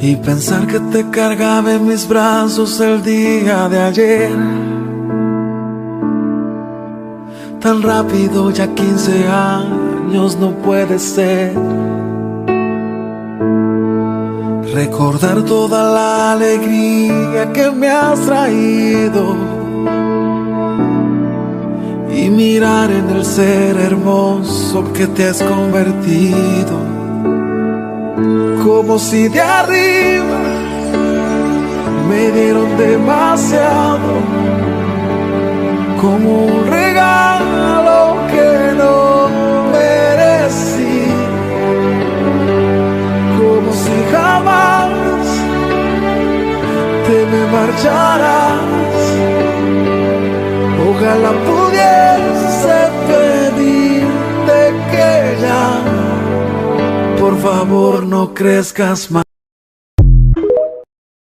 y pensar que te cargaba en mis brazos el día de ayer. Tan rápido, ya 15 años no puede ser. Recordar toda la alegría que me has traído y mirar en el ser hermoso que te has convertido. Como si de arriba me dieron demasiado, como un regalo que no merecí, como si jamás te me marcharás. Ojalá pudiese pedirte que ya, por favor, no crezcas más.